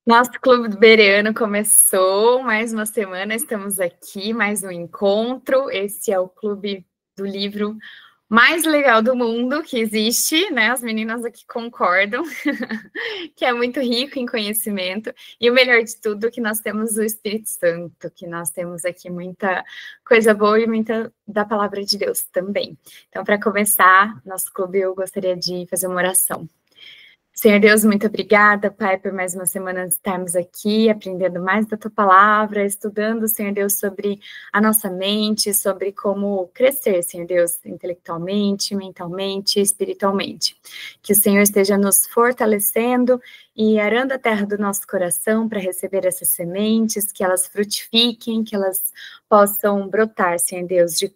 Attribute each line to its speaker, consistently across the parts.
Speaker 1: Nosso Clube do Bereano começou, mais uma semana estamos aqui, mais um encontro. Esse é o clube do livro mais legal do mundo que existe, né? As meninas aqui concordam, que é muito rico em conhecimento. E o melhor de tudo, que nós temos o Espírito Santo, que nós temos aqui muita coisa boa e muita da palavra de Deus também. Então, para começar, nosso clube, eu gostaria de fazer uma oração. Senhor Deus, muito obrigada, Pai, por mais uma semana estarmos aqui, aprendendo mais da Tua Palavra, estudando, Senhor Deus, sobre a nossa mente, sobre como crescer, Senhor Deus, intelectualmente, mentalmente, espiritualmente. Que o Senhor esteja nos fortalecendo e arando a terra do nosso coração para receber essas sementes, que elas frutifiquem, que elas possam brotar, Senhor Deus, de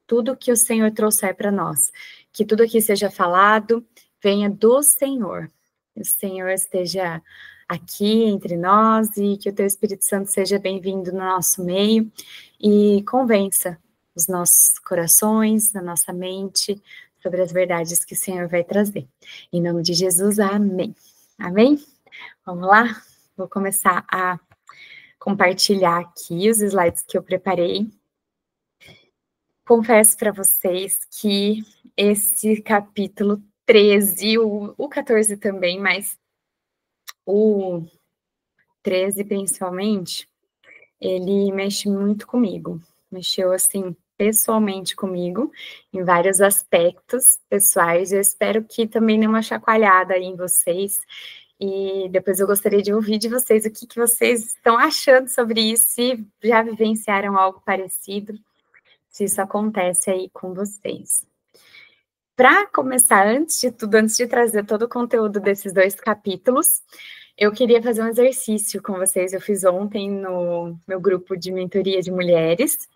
Speaker 1: tudo que o Senhor trouxer para nós. Que tudo aqui seja falado venha do Senhor. Que o Senhor esteja aqui entre nós e que o Teu Espírito Santo seja bem-vindo no nosso meio e convença os nossos corações, a nossa mente, sobre as verdades que o Senhor vai trazer. Em nome de Jesus, amém. Amém? Vamos lá? Vou começar a compartilhar aqui os slides que eu preparei. Confesso para vocês que esse capítulo 13, o 14 também, mas o 13 principalmente, ele mexe muito comigo. Mexeu, assim, pessoalmente comigo, em vários aspectos pessoais. Eu espero que também dê uma chacoalhada aí em vocês. E depois eu gostaria de ouvir de vocês o que vocês estão achando sobre isso, se já vivenciaram algo parecido, se isso acontece aí com vocês. Para começar, antes de tudo, antes de trazer todo o conteúdo desses dois capítulos, eu queria fazer um exercício com vocês. Eu fiz ontem no meu grupo de mentoria de mulheres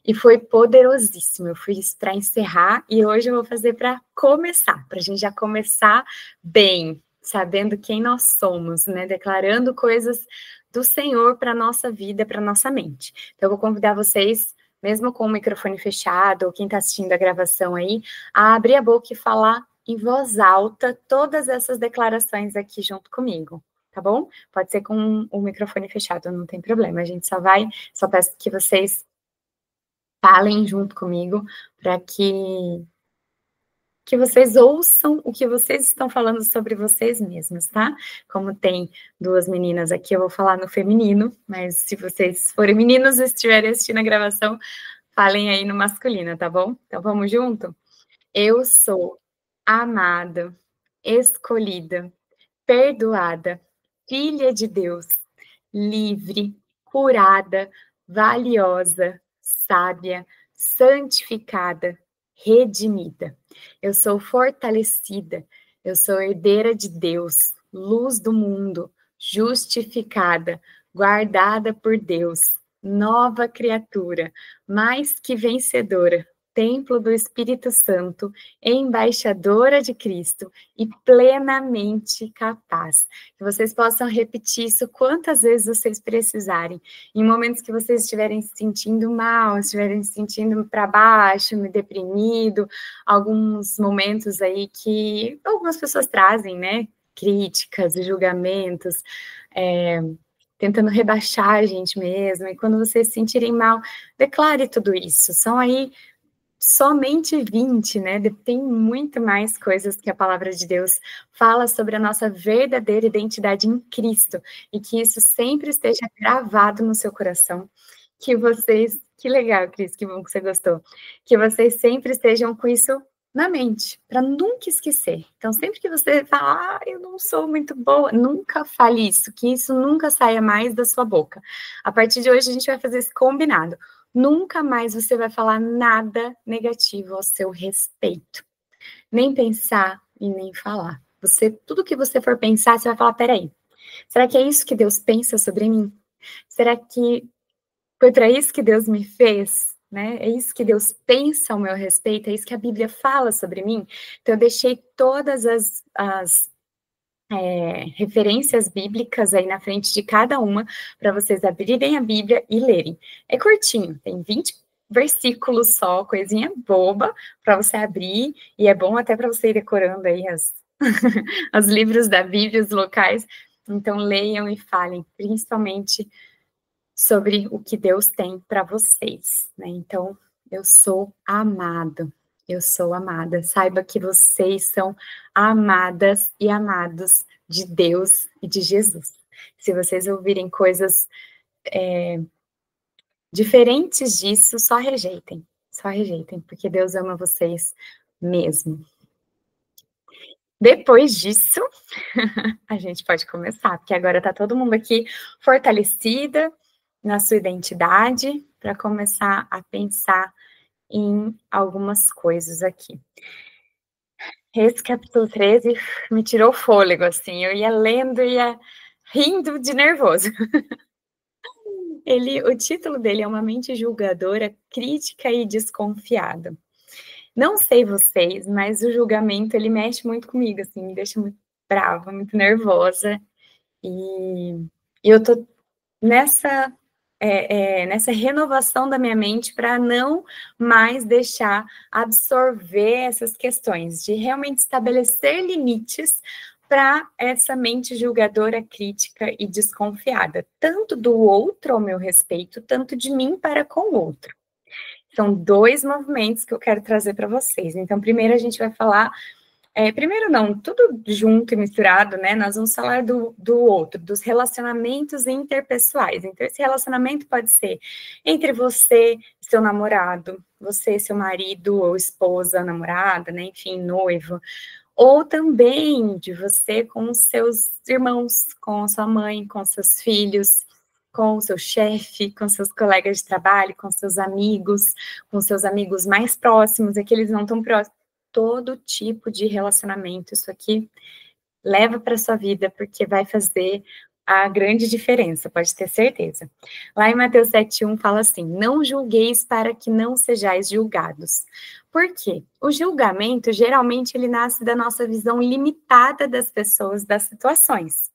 Speaker 1: e foi poderosíssimo. Eu fiz para encerrar e hoje eu vou fazer para começar, para a gente já começar bem, sabendo quem nós somos, né? Declarando coisas do Senhor para a nossa vida, para a nossa mente. Então, eu vou convidar vocês, mesmo com o microfone fechado, ou quem está assistindo a gravação aí, a abrir a boca e falar em voz alta todas essas declarações aqui junto comigo, tá bom? Pode ser com o microfone fechado, não tem problema, a gente só peço que vocês falem junto comigo, para que vocês ouçam o que vocês estão falando sobre vocês mesmos, tá? Como tem duas meninas aqui, eu vou falar no feminino, mas se vocês forem meninos e estiverem assistindo a gravação, falem aí no masculino, tá bom? Então, vamos junto? Eu sou amada, escolhida, perdoada, filha de Deus, livre, curada, valiosa, sábia, santificada, redimida. Eu sou fortalecida, eu sou herdeira de Deus, luz do mundo, justificada, guardada por Deus, nova criatura, mais que vencedora, templo do Espírito Santo, embaixadora de Cristo e plenamente capaz. Que vocês possam repetir isso quantas vezes vocês precisarem. Em momentos que vocês estiverem se sentindo mal, estiverem se sentindo para baixo, deprimido, alguns momentos aí que algumas pessoas trazem, né? Críticas e julgamentos, tentando rebaixar a gente mesmo. E quando vocês se sentirem mal, declare tudo isso. São aí somente 20, né? Tem muito mais coisas que a palavra de Deus fala sobre a nossa verdadeira identidade em Cristo, e que isso sempre esteja gravado no seu coração, que vocês, que legal, Cris, que bom que você gostou, que vocês sempre estejam com isso na mente, para nunca esquecer. Então, sempre que você fala, eu não sou muito boa, nunca fale isso, que isso nunca saia mais da sua boca. A partir de hoje, a gente vai fazer esse combinado. Nunca mais você vai falar nada negativo ao seu respeito. Nem pensar e nem falar. Tudo que você for pensar, você vai falar, peraí, será que é isso que Deus pensa sobre mim? Será que foi para isso que Deus me fez? Né? É isso que Deus pensa ao meu respeito? É isso que a Bíblia fala sobre mim? Então, eu deixei todas as referências bíblicas aí na frente de cada uma, para vocês abrirem a Bíblia e lerem. É curtinho, tem 20 versículos só, coisinha boba, para você abrir, e é bom até para você ir decorando aí os livros da Bíblia, os locais, Então leiam e falem, principalmente sobre o que Deus tem para vocês, né? Então, eu sou amado, eu sou amada. Saiba que vocês são amadas e amados de Deus e de Jesus. Se vocês ouvirem coisas diferentes disso, só rejeitem, porque Deus ama vocês mesmo. Depois disso, a gente pode começar, porque agora está todo mundo aqui fortalecida na sua identidade, para começar a pensar em algumas coisas aqui. Esse capítulo 13 me tirou o fôlego, assim, eu ia lendo e ia rindo de nervoso. O título dele é Uma Mente Julgadora, Crítica e Desconfiada. Não sei vocês, mas o julgamento, ele mexe muito comigo, assim, me deixa muito brava, muito nervosa, e eu tô nessa renovação da minha mente para não mais deixar absorver essas questões, de realmente estabelecer limites para essa mente julgadora, crítica e desconfiada, tanto do outro ao meu respeito, tanto de mim para com o outro. São 2 movimentos que eu quero trazer para vocês. Então, primeiro a gente vai falar primeiro não, tudo junto e misturado, né? Nós vamos falar do outro, dos relacionamentos interpessoais. Então, esse relacionamento pode ser entre você e seu namorado, você e seu marido ou esposa, namorada, né? Enfim, noivo. Ou também de você com os seus irmãos, com a sua mãe, com seus filhos, com o seu chefe, com seus colegas de trabalho, com seus amigos mais próximos, aqueles não tão próximos. Todo tipo de relacionamento, isso aqui leva para a sua vida, porque vai fazer a grande diferença, pode ter certeza. Lá em Mateus 7,1 fala assim, não julgueis para que não sejais julgados. Por quê? O julgamento, geralmente, ele nasce da nossa visão limitada das pessoas, das situações.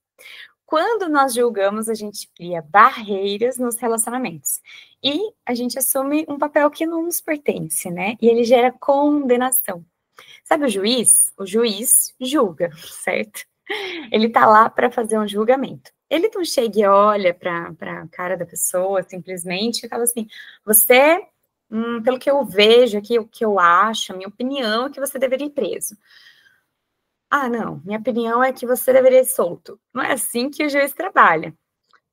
Speaker 1: Quando nós julgamos, a gente cria barreiras nos relacionamentos. E a gente assume um papel que não nos pertence, né? E ele gera condenação. Sabe o juiz? O juiz julga, certo? Ele tá lá para fazer um julgamento. Ele não chega e olha para a cara da pessoa simplesmente e fala assim: você, pelo que eu vejo aqui, o que eu acho, a minha opinião é que você deveria ir preso. Ah, não, minha opinião é que você deveria ir solto. Não é assim que o juiz trabalha.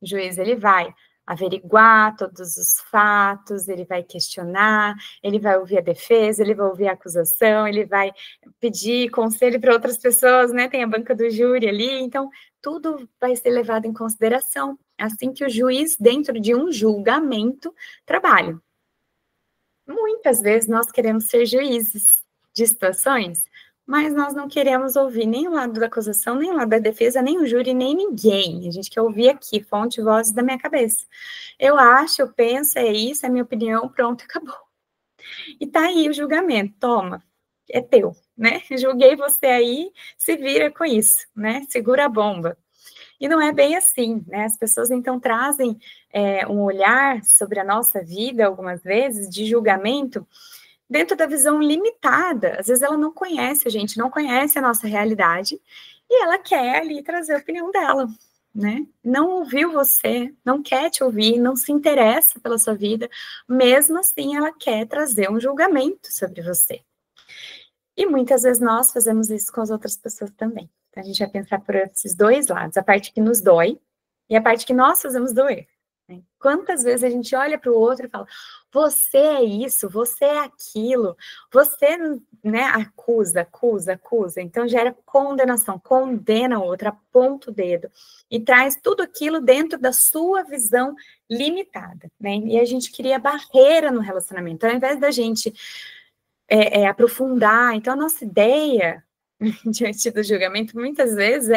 Speaker 1: O juiz, ele vai averiguar todos os fatos, ele vai questionar, ele vai ouvir a defesa, ele vai ouvir a acusação, ele vai pedir conselho para outras pessoas, né? Tem a banca do júri ali, então tudo vai ser levado em consideração. É assim que o juiz, dentro de um julgamento, trabalha. Muitas vezes nós queremos ser juízes de situações, mas nós não queremos ouvir nem o lado da acusação, nem o lado da defesa, nem o júri, nem ninguém. A gente quer ouvir aqui, fonte, vozes da minha cabeça. Eu acho, eu penso, é isso, é minha opinião, pronto, acabou. E tá aí o julgamento, toma, é teu, né? Julguei você aí, se vira com isso, né? Segura a bomba. E não é bem assim, né? As pessoas então trazem um olhar sobre a nossa vida, algumas vezes, de julgamento, dentro da visão limitada. Às vezes ela não conhece a gente, não conhece a nossa realidade, e ela quer ali trazer a opinião dela, né? Não ouviu você, não quer te ouvir, não se interessa pela sua vida, mesmo assim ela quer trazer um julgamento sobre você. E muitas vezes nós fazemos isso com as outras pessoas também. Então a gente vai pensar por esses 2 lados, a parte que nos dói e a parte que nós fazemos doer. Quantas vezes a gente olha para o outro e fala, você é isso, você é aquilo, você, né, acusa, então gera condenação, condena o outro, aponta o dedo e traz tudo aquilo dentro da sua visão limitada, né? E a gente cria barreira no relacionamento, ao invés da gente aprofundar. Então a nossa ideia diante do julgamento muitas vezes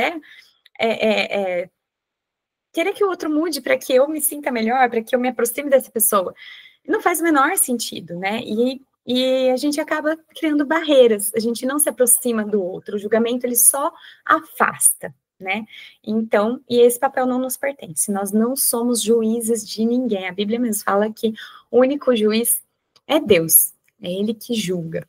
Speaker 1: é querer que o outro mude para que eu me sinta melhor, para que eu me aproxime dessa pessoa. Não faz o menor sentido, né? E a gente acaba criando barreiras, a gente não se aproxima do outro, o julgamento ele só afasta, né? Então, e esse papel não nos pertence, nós não somos juízes de ninguém, a Bíblia mesmo fala que o único juiz é Deus, é Ele que julga.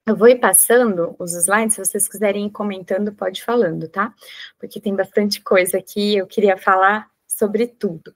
Speaker 1: Eu vou ir passando os slides, se vocês quiserem ir comentando, pode ir falando, tá? Porque tem bastante coisa aqui, eu queria falar sobre tudo.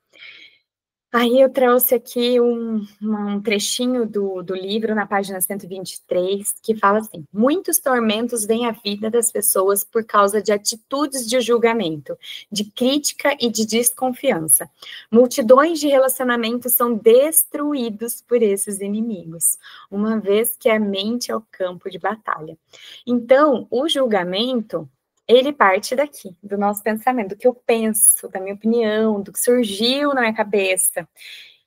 Speaker 1: Aí eu trouxe aqui um trechinho do livro, na página 123, que fala assim: muitos tormentos vêm à vida das pessoas por causa de atitudes de julgamento, de crítica e de desconfiança. Multidões de relacionamentos são destruídos por esses inimigos, uma vez que a mente é o campo de batalha. Então, o julgamento, ele parte daqui, do nosso pensamento, do que eu penso, da minha opinião, do que surgiu na minha cabeça.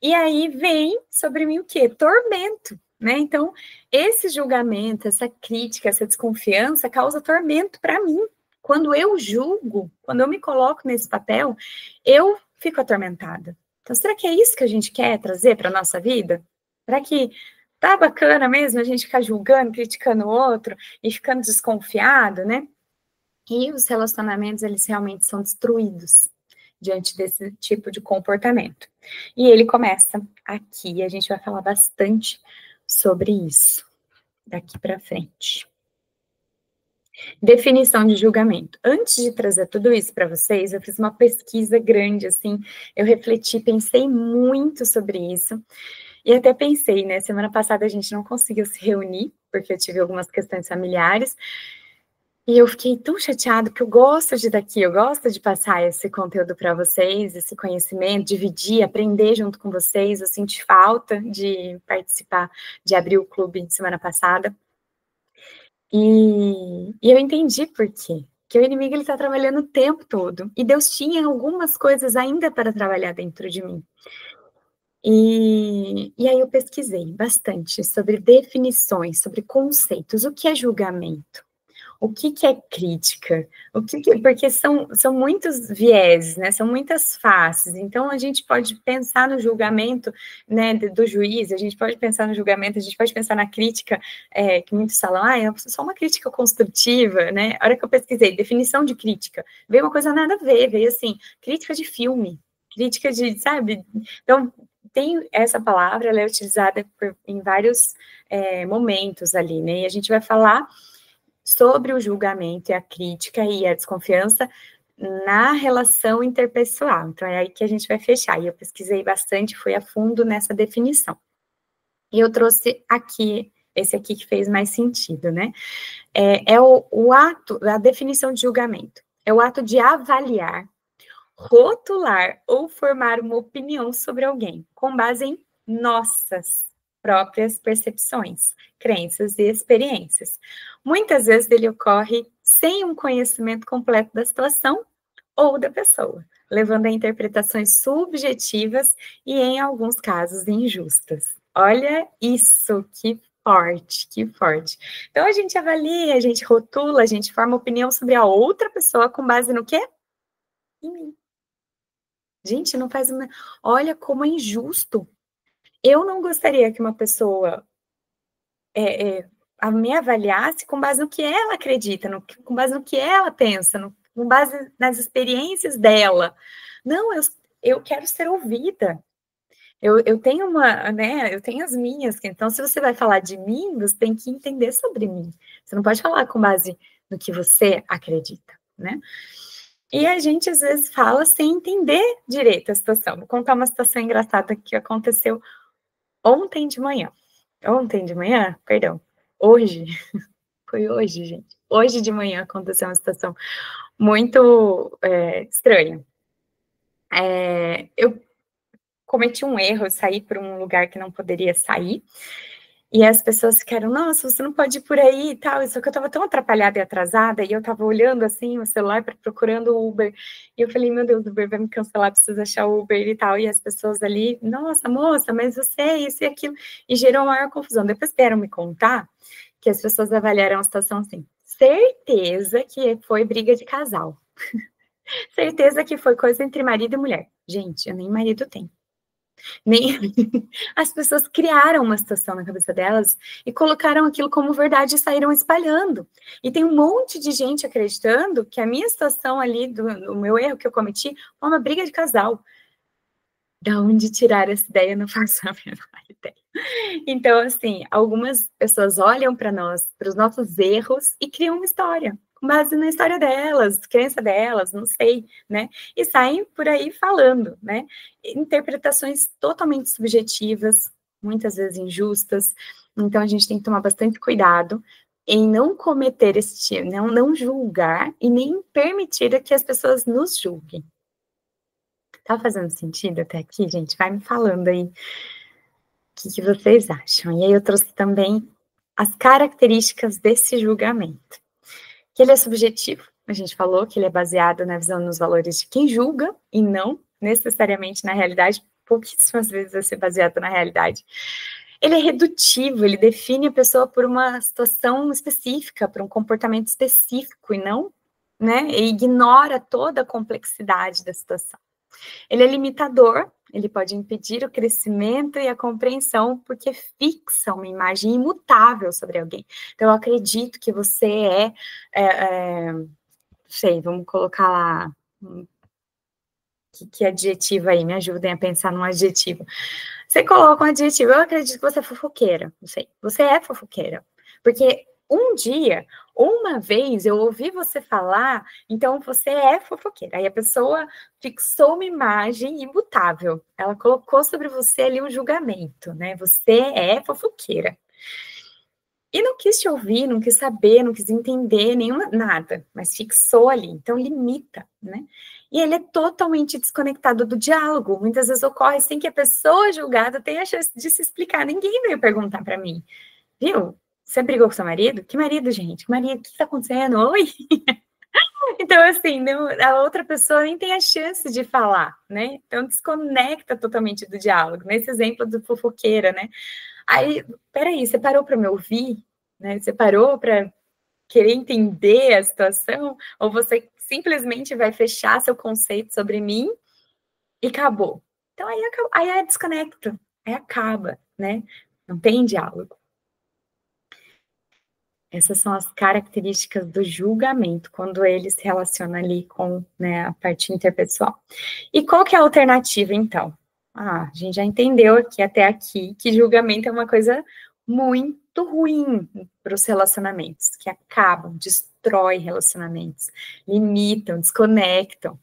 Speaker 1: E aí vem sobre mim o quê? Tormento, né? Então, esse julgamento, essa crítica, essa desconfiança causa tormento para mim. Quando eu julgo, quando eu me coloco nesse papel, eu fico atormentada. Então, será que é isso que a gente quer trazer para a nossa vida? Será que tá bacana mesmo a gente ficar julgando, criticando o outro e ficando desconfiado, né? E os relacionamentos, eles realmente são destruídos diante desse tipo de comportamento. E ele começa aqui, a gente vai falar bastante sobre isso daqui para frente. Definição de julgamento. Antes de trazer tudo isso para vocês, eu fiz uma pesquisa grande, assim, eu refleti, pensei muito sobre isso, e até pensei, né, semana passada a gente não conseguiu se reunir, porque eu tive algumas questões familiares, e eu fiquei tão chateada, porque eu gosto de daqui, eu gosto de passar esse conteúdo para vocês, esse conhecimento, dividir, aprender junto com vocês. Eu senti falta de participar, de abrir o clube semana passada. E eu entendi por quê. Que o inimigo ele está trabalhando o tempo todo. E Deus tinha algumas coisas ainda para trabalhar dentro de mim. E aí eu pesquisei bastante sobre definições, sobre conceitos. O que é julgamento? O que é crítica? Porque são muitos vieses, né? São muitas faces. Então, a gente pode pensar no julgamento, né, do juiz, a gente pode pensar no julgamento, a gente pode pensar na crítica, que muitos falam, é só uma crítica construtiva, né? A hora que eu pesquisei, definição de crítica, veio uma coisa nada a ver, veio assim, crítica de filme, crítica de, sabe? Então, tem essa palavra, ela é utilizada em vários momentos ali, né? E a gente vai falar sobre o julgamento e a crítica e a desconfiança na relação interpessoal. Então, é aí que a gente vai fechar. E eu pesquisei bastante, fui a fundo nessa definição. E eu trouxe aqui, esse aqui que fez mais sentido, né? É o ato, a definição de julgamento. É o ato de avaliar, rotular ou formar uma opinião sobre alguém, com base em nossas próprias percepções, crenças e experiências. Muitas vezes ele ocorre sem um conhecimento completo da situação ou da pessoa, levando a interpretações subjetivas e, em alguns casos, injustas. Olha isso, que forte, que forte. Então, a gente avalia, a gente rotula, a gente forma opinião sobre a outra pessoa com base no quê? Em mim. Gente, não faz uma... Olha como é injusto. Eu não gostaria que uma pessoa me avaliasse com base no que ela acredita, com base no que ela pensa, com base nas experiências dela. Não, eu quero ser ouvida. Eu tenho uma, né? Eu tenho as minhas. Então, se você vai falar de mim, você tem que entender sobre mim. Você não pode falar com base no que você acredita, né? E a gente, às vezes, fala sem entender direito a situação. Vou contar uma situação engraçada que aconteceu ontem de manhã. Ontem de manhã? Perdão. Hoje. Foi hoje, gente. Hoje de manhã aconteceu uma situação muito estranha. Eu cometi um erro, eu saí para um lugar que não poderia sair. E as pessoas ficaram, nossa, você não pode ir por aí e tal. Só que eu estava tão atrapalhada e atrasada, e eu estava olhando assim o celular, procurando o Uber. E eu falei, meu Deus, o Uber vai me cancelar, preciso achar o Uber e tal. E as pessoas ali, nossa, moça, mas você é isso e aquilo. E gerou uma maior confusão. Depois vieram me contar que as pessoas avaliaram a situação assim. Certeza que foi briga de casal. Certeza que foi coisa entre marido e mulher. Gente, eu nem marido tenho. Nem as pessoas criaram uma situação na cabeça delas e colocaram aquilo como verdade e saíram espalhando. E tem um monte de gente acreditando que a minha situação ali, do meu erro que eu cometi, foi uma briga de casal. Da onde tirar essa ideia, eu não faço a menor ideia. Então, assim, algumas pessoas olham para nós, para os nossos erros e criam uma história, com base na história delas, crença delas, não sei, né? E saem por aí falando, né? Interpretações totalmente subjetivas, muitas vezes injustas. Então, a gente tem que tomar bastante cuidado em não cometer esse tipo, não julgar e nem permitir que as pessoas nos julguem. Tá fazendo sentido até aqui, gente? Vai me falando aí que vocês acham? E aí eu trouxe também as características desse julgamento. Que ele é subjetivo, a gente falou que ele é baseado na visão nos valores de quem julga e não necessariamente na realidade, pouquíssimas vezes vai ser baseado na realidade. Ele é redutivo, ele define a pessoa por uma situação específica, por um comportamento específico e não, né, e ignora toda a complexidade da situação. Ele é limitador, ele pode impedir o crescimento e a compreensão, porque fixa uma imagem imutável sobre alguém. Então, eu acredito que você não sei, vamos colocar lá, que adjetivo aí, me ajudem a pensar num adjetivo. Você coloca um adjetivo, eu acredito que você é fofoqueira, não sei, você é fofoqueira, porque um dia, uma vez, eu ouvi você falar, então você é fofoqueira. Aí a pessoa fixou uma imagem imutável, ela colocou sobre você ali um julgamento, né? Você é fofoqueira. E não quis te ouvir, não quis saber, não quis entender nenhuma, nada, mas fixou ali, então limita, né? E ele é totalmente desconectado do diálogo. Muitas vezes ocorre sem que a pessoa julgada tenha a chance de se explicar. Ninguém veio perguntar para mim, viu? Você brigou com seu marido? Que marido, gente? Que marido? O que está acontecendo? Oi? Então, assim, não, a outra pessoa nem tem a chance de falar, né? Então, desconecta totalmente do diálogo. Nesse exemplo do fofoqueira, né? Aí, peraí, você parou para me ouvir? Né? Você parou para querer entender a situação? Ou você simplesmente vai fechar seu conceito sobre mim e acabou? Então, aí é desconecto, aí acaba, né? Não tem diálogo. Essas são as características do julgamento, quando ele se relaciona ali com, né, a parte interpessoal. E qual que é a alternativa, então? A gente já entendeu aqui até aqui que julgamento é uma coisa muito ruim para os relacionamentos, que acabam, destrói relacionamentos, limitam, desconectam.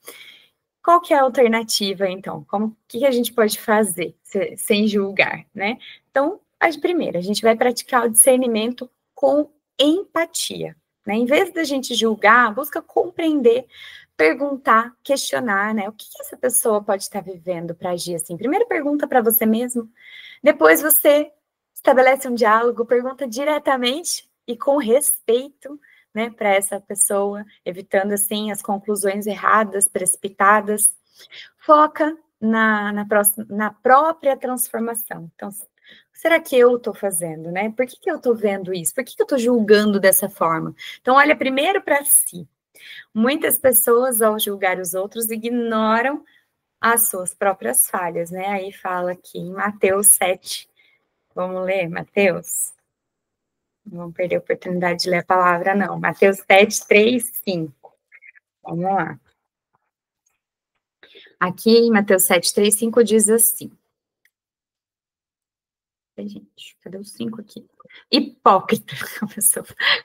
Speaker 1: Qual que é a alternativa, então? O que a gente pode fazer sem julgar, né? Então, primeiro, a gente vai praticar o discernimento com empatia, né? Em vez da gente julgar, busca compreender, perguntar, questionar, né? O que essa pessoa pode estar vivendo para agir assim? Primeiro pergunta para você mesmo, depois você estabelece um diálogo, pergunta diretamente e com respeito, né, para essa pessoa, evitando, assim, as conclusões erradas, precipitadas. Foca na própria transformação. Então, será que eu estou fazendo, né? Por que eu estou vendo isso? Por que eu estou julgando dessa forma? Então, olha primeiro para si. Muitas pessoas, ao julgar os outros, ignoram as suas próprias falhas, né? Aí fala aqui em Mateus 7. Vamos ler, Mateus? Não vamos perder a oportunidade de ler a palavra, não. Mateus 7, 3, 5. Vamos lá. Aqui em Mateus 7, 3, 5 diz assim. Gente, cadê o 5 aqui? Hipócrita.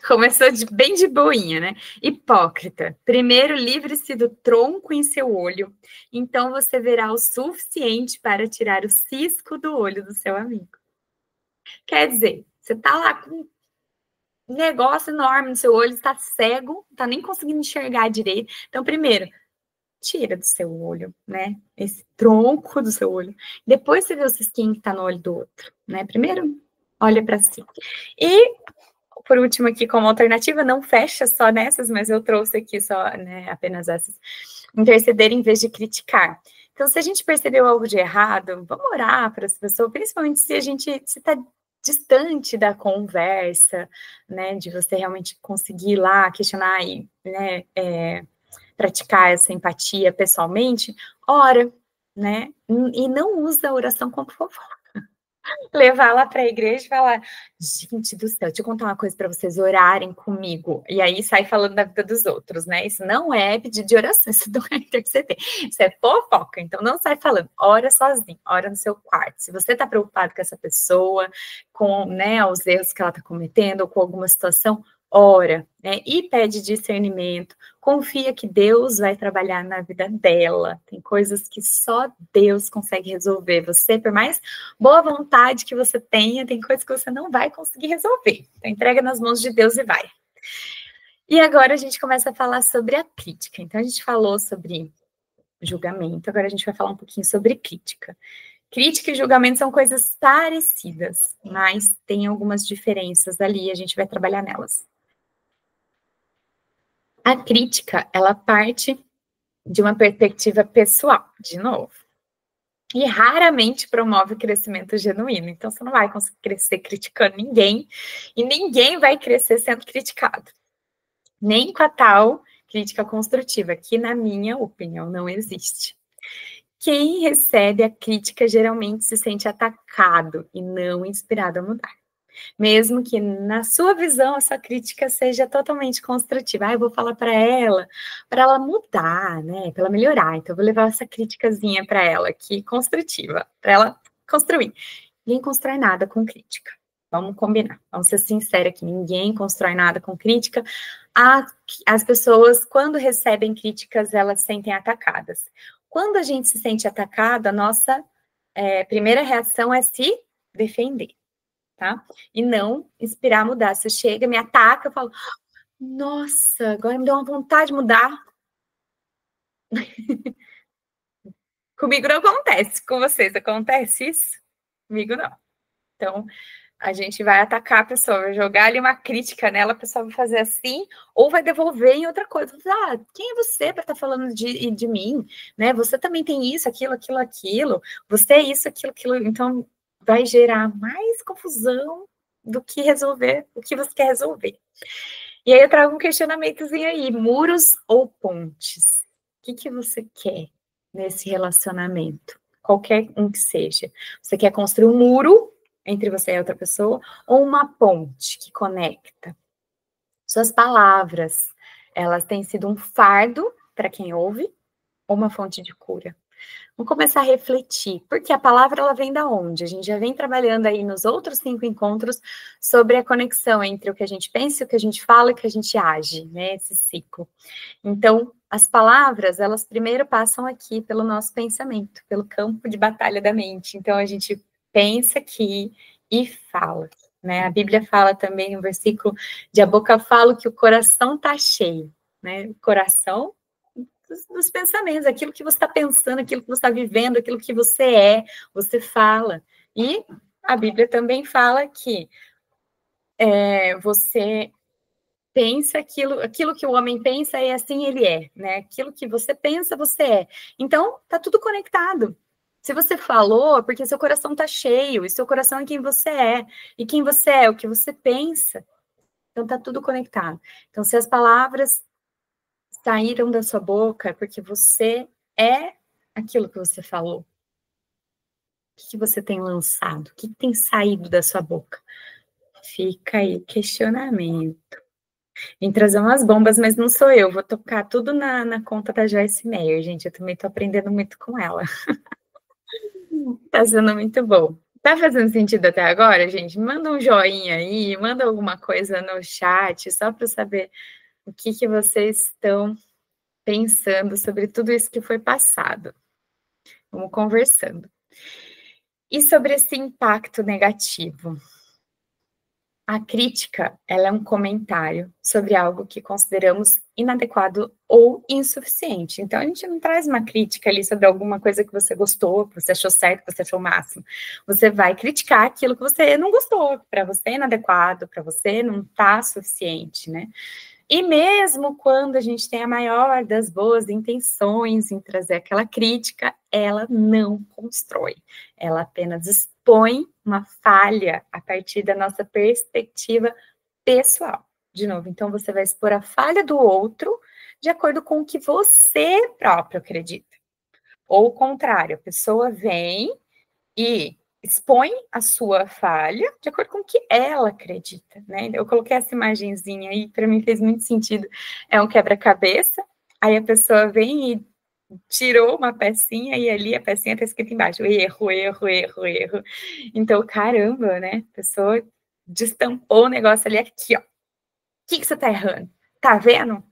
Speaker 1: Começou bem de boinha, né? Hipócrita. Primeiro, livre-se do tronco em seu olho. Então você verá o suficiente para tirar o cisco do olho do seu amigo. Quer dizer, você tá lá com um negócio enorme no seu olho, está cego, não está nem conseguindo enxergar direito. Então, primeiro, tira do seu olho, né? Esse tronco do seu olho. Depois você vê o cisquinho que está no olho do outro, né? Primeiro, olha para si. E, por último, aqui, como alternativa, não fecha só nessas, mas eu trouxe aqui só, né, apenas essas. Interceder em vez de criticar. Então, se a gente percebeu algo de errado, vamos orar para essa pessoa, principalmente se está distante da conversa, né, de você realmente conseguir ir lá questionar e, né, praticar essa empatia pessoalmente, ora, né, e não usa a oração como fofoca. levar lá para a igreja e falar: gente do céu, deixa eu contar uma coisa para vocês orarem comigo. E aí sai falando da vida dos outros, né? Isso não é pedido de oração, isso não é interceder, isso é fofoca. Então não sai falando, ora sozinho, ora no seu quarto. Se você está preocupado com essa pessoa, com, né, os erros que ela está cometendo ou com alguma situação, ora, né? E pede discernimento. Confia que Deus vai trabalhar na vida dela. Tem coisas que só Deus consegue resolver. Você, por mais boa vontade que você tenha, tem coisas que você não vai conseguir resolver. Então, entrega nas mãos de Deus e vai. E agora a gente começa a falar sobre a crítica. Então, a gente falou sobre julgamento, agora a gente vai falar um pouquinho sobre crítica. Crítica e julgamento são coisas parecidas, mas tem algumas diferenças ali, a gente vai trabalhar nelas. A crítica, ela parte de uma perspectiva pessoal, de novo. E raramente promove crescimento genuíno. Então, você não vai conseguir crescer criticando ninguém, e ninguém vai crescer sendo criticado. Nem com a tal crítica construtiva, que, na minha opinião, não existe. Quem recebe a crítica geralmente se sente atacado e não inspirado a mudar. Mesmo que na sua visão essa crítica seja totalmente construtiva. Ah, eu vou falar para ela mudar, né? Para ela melhorar. Então eu vou levar essa criticazinha para ela aqui, construtiva, para ela construir. Ninguém constrói nada com crítica. Vamos combinar, vamos ser sinceros aqui. Ninguém constrói nada com crítica. As pessoas, quando recebem críticas, elas se sentem atacadas. Quando a gente se sente atacada, a nossa primeira reação é se defender. Tá? E não inspirar a mudar. Você chega, me ataca, eu falo, nossa, agora me deu uma vontade de mudar. Comigo não acontece, com vocês acontece isso? Comigo não. Então, a gente vai atacar a pessoa, vai jogar ali uma crítica nela, a pessoa vai fazer assim, ou vai devolver em outra coisa. Ah, quem é você para estar falando de mim? Né? Você também tem isso, aquilo, aquilo, aquilo. Você é isso, aquilo, aquilo. Então, vai gerar mais confusão do que resolver o que você quer resolver. E aí eu trago um questionamentozinho aí, muros ou pontes? O que você quer nesse relacionamento? Qualquer um que seja. Você quer construir um muro entre você e outra pessoa ou uma ponte que conecta? Suas palavras, elas têm sido um fardo para quem ouve ou uma fonte de cura? Vamos começar a refletir, porque a palavra ela vem da onde? A gente já vem trabalhando aí nos outros 5 encontros sobre a conexão entre o que a gente pensa, o que a gente fala e o que a gente age, né? Esse ciclo. Então, as palavras, elas primeiro passam aqui pelo nosso pensamento, pelo campo de batalha da mente. Então, a gente pensa aqui e fala, né? A Bíblia fala também no versículo de a boca fala que o coração está cheio, né? O coração dos pensamentos, aquilo que você está pensando, aquilo que você está vivendo, aquilo que você fala. E a Bíblia também fala que você pensa aquilo que o homem pensa e assim ele é, né? Aquilo que você pensa, você é. Então, tá tudo conectado. Se você falou, é porque seu coração tá cheio, e seu coração é quem você é. E quem você é, o que você pensa. Então, tá tudo conectado. Então, se as palavras saíram da sua boca, é porque você é aquilo que você falou. O que você tem lançado? O que tem saído da sua boca? Fica aí o questionamento. Vim trazer umas bombas, mas não sou eu. Vou tocar tudo na conta da Joyce Meyer, gente. Eu também tô aprendendo muito com ela. Tá sendo muito bom. Tá fazendo sentido até agora, gente? Manda um joinha aí, manda alguma coisa no chat, só para saber o que vocês estão pensando sobre tudo isso que foi passado. Vamos conversando. E sobre esse impacto negativo? A crítica, ela é um comentário sobre algo que consideramos inadequado ou insuficiente. Então, a gente não traz uma crítica ali sobre alguma coisa que você gostou, que você achou certo, que você achou o máximo. Você vai criticar aquilo que você não gostou, para você é inadequado, para você não está suficiente, né? E mesmo quando a gente tem a maior das boas intenções em trazer aquela crítica, ela não constrói. Ela apenas expõe uma falha a partir da nossa perspectiva pessoal. De novo, então você vai expor a falha do outro de acordo com o que você próprio acredita. Ou o contrário, a pessoa vem e expõe a sua falha de acordo com o que ela acredita, né? Eu coloquei essa imagenzinha aí, para mim fez muito sentido. É um quebra-cabeça, aí a pessoa vem e tirou uma pecinha e ali a pecinha está escrita embaixo, erro, erro, erro, erro. Então, caramba, né? A pessoa destampou o negócio ali, aqui, ó. O que você está errando? Tá vendo?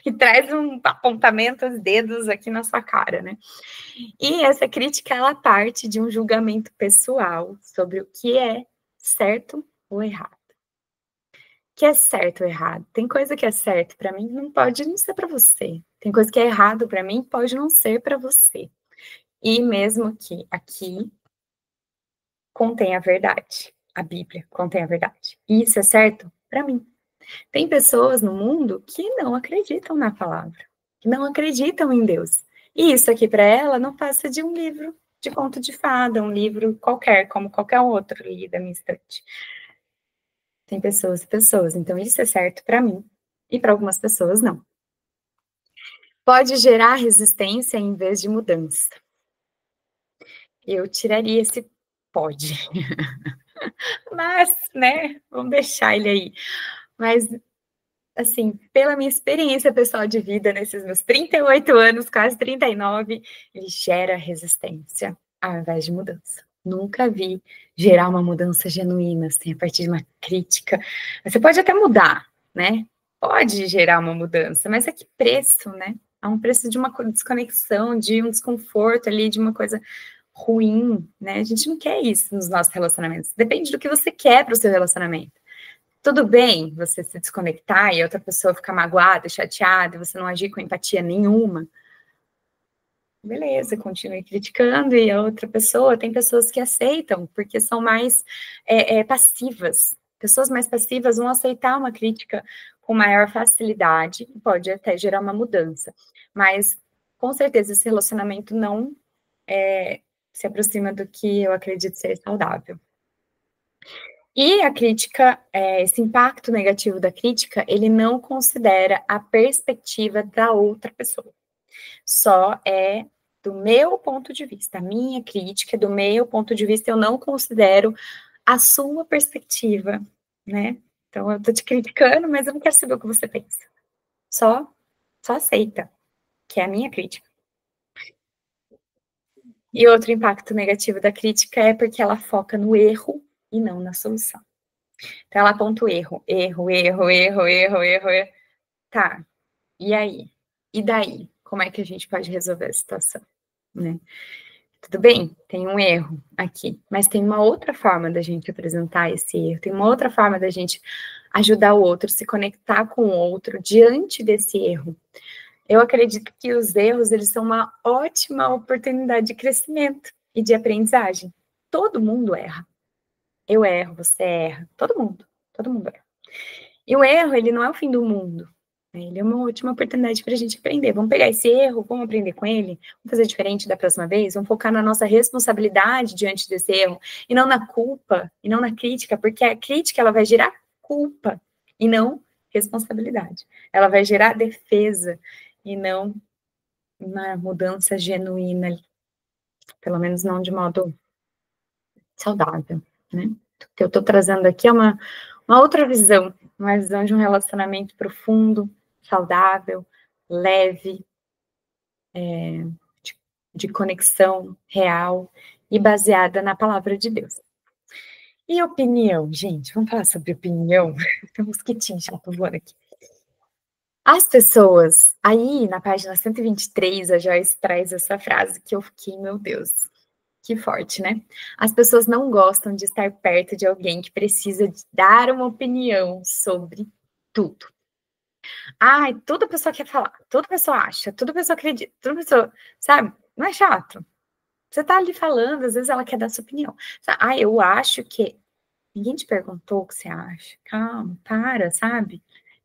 Speaker 1: E traz um apontamento, os dedos aqui na sua cara, né? E essa crítica, ela parte de um julgamento pessoal sobre o que é certo ou errado. O que é certo ou errado? Tem coisa que é certo para mim, não pode não ser para você. Tem coisa que é errado para mim, pode não ser para você. E mesmo que aqui contém a verdade, a Bíblia contém a verdade. E isso é certo para mim. Tem pessoas no mundo que não acreditam na palavra, que não acreditam em Deus. E isso aqui para ela não passa de um livro de conto de fada, um livro qualquer, como qualquer outro ali da minha estante. Tem pessoas e pessoas, então isso é certo para mim e para algumas pessoas não. Pode gerar resistência em vez de mudança. Eu tiraria esse pode. Mas, né, vamos deixar ele aí. Mas assim, pela minha experiência pessoal de vida nesses meus 38 anos, quase 39, ele gera resistência ao invés de mudança. Nunca vi gerar uma mudança genuína, assim, a partir de uma crítica. Você pode até mudar, né? Pode gerar uma mudança, mas a que preço, né? A um preço de uma desconexão, de um desconforto ali, de uma coisa ruim, né? A gente não quer isso nos nossos relacionamentos. Depende do que você quer para o seu relacionamento. Tudo bem você se desconectar e outra pessoa ficar magoada, chateada, e você não agir com empatia nenhuma. Beleza, continue criticando, e a outra pessoa, tem pessoas que aceitam, porque são mais passivas. Pessoas mais passivas vão aceitar uma crítica com maior facilidade, pode até gerar uma mudança. Mas, com certeza, esse relacionamento não se aproxima do que eu acredito ser saudável. E a crítica, esse impacto negativo da crítica, ele não considera a perspectiva da outra pessoa. Só é do meu ponto de vista. A minha crítica é do meu ponto de vista, eu não considero a sua perspectiva, né? Então, eu tô te criticando, mas eu não quero saber o que você pensa. Só aceita, que é a minha crítica. E outro impacto negativo da crítica é porque ela foca no erro e não na solução. Então, ela aponta o erro, erro, erro, erro, erro, erro, erro. Tá, e aí? E daí? Como é que a gente pode resolver a situação, né? Tudo bem, tem um erro aqui, mas tem uma outra forma da gente apresentar esse erro, tem uma outra forma da gente ajudar o outro, se conectar com o outro diante desse erro. Eu acredito que os erros, eles são uma ótima oportunidade de crescimento e de aprendizagem. Todo mundo erra. Eu erro, você erra, todo mundo erra. E o erro, ele não é o fim do mundo. Ele é uma última oportunidade para a gente aprender. Vamos pegar esse erro, vamos aprender com ele, vamos fazer diferente da próxima vez, vamos focar na nossa responsabilidade diante desse erro, e não na culpa, e não na crítica, porque a crítica, ela vai gerar culpa, e não responsabilidade. Ela vai gerar defesa, e não uma mudança genuína, pelo menos não de modo saudável, né? O que eu estou trazendo aqui é uma outra visão, uma visão de um relacionamento profundo, saudável, leve, de conexão real e baseada na palavra de Deus. E opinião, gente, vamos falar sobre opinião? Tem um mosquitinho já voando aqui. As pessoas, aí na página 123, a Joyce traz essa frase que eu fiquei, meu Deus, que forte, né? As pessoas não gostam de estar perto de alguém que precisa dar uma opinião sobre tudo. Ai, toda pessoa quer falar, toda pessoa acha, toda pessoa acredita, toda pessoa, sabe? Não é chato? Você tá ali falando, às vezes ela quer dar sua opinião. Ah, eu acho que... Ninguém te perguntou o que você acha. Calma, para, sabe?